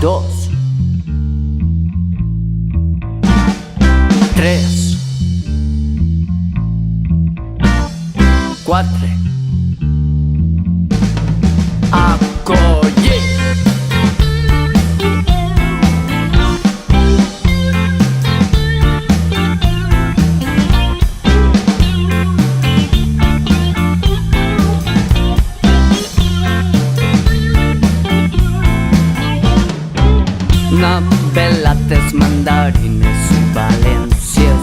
2, 3, 4. Acollir. Navelates, mandarines i valències,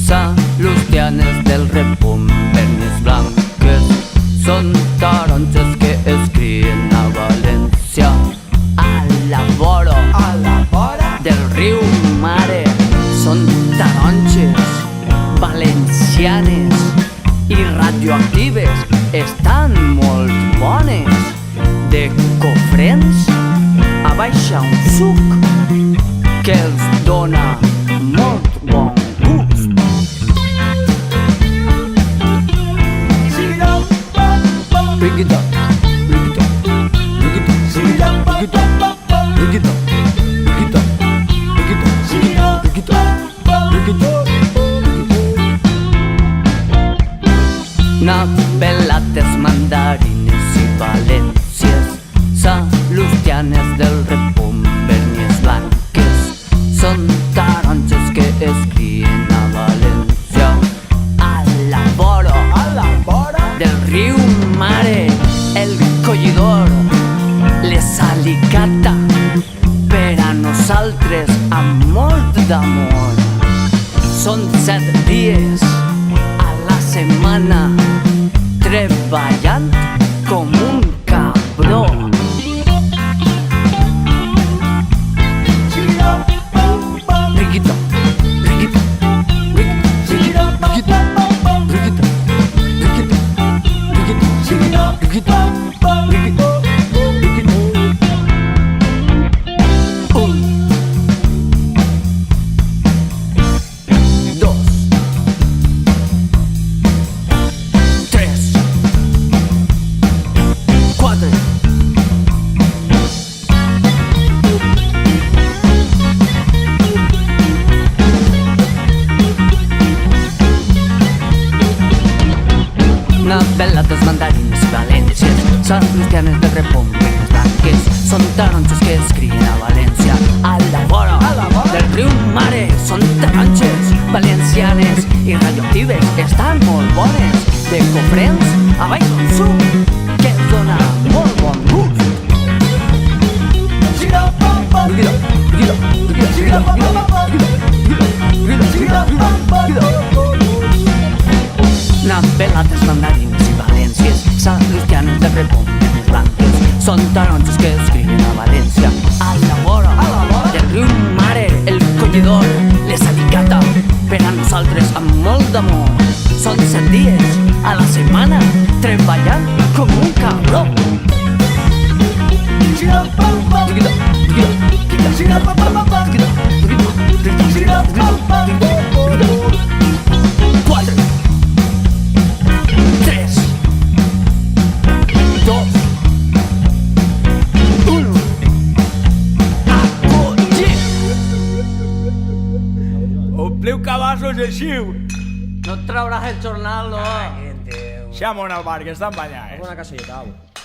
salustianes del repum, vernes blanques, són taronges que es crien a València, a la vora del riu Mare. Són taronges valencianes i radioactives, estan molt bones. De Cofrents a baixa un suc que els dona molt bon gust. Bring it up, bring it up, bring it up, bring it up, bring it up, bring it up, bring it up, bring it up, bring it up, bring it up. Navelates, mandarines i valències, salustianes del repum, vernies blanques, són taronges que es crien a València, a la vora del riu Mare. El collidor les alicata per a nosaltres amb molt d'amor. Són 7 dies a la setmana treballant com un cabró. Navelates, mandarines i valències, salustianes del repum, vernes blanques, són taronges que es crien a València, a la vora del riu Mare. Són taronges valencianes i radioactives, estan molt bones. De Cofrents a baix un suc que es dona molt bon gust. Navelates, mandarines i valències, salustianes del repum, vernes blanques, són taronges que es crien a València, a la vora del riu Mare. El collidor les alicata per a nosaltres amb molt d'amor. Són 7 dies a la setmana treballant com un cabró. 4, 3, 2, 1. Acollir. Ompliu cabassos així. No et trauràs el jornal, no? Xamon al bar, que està en banyat, Alguna caselleta, au.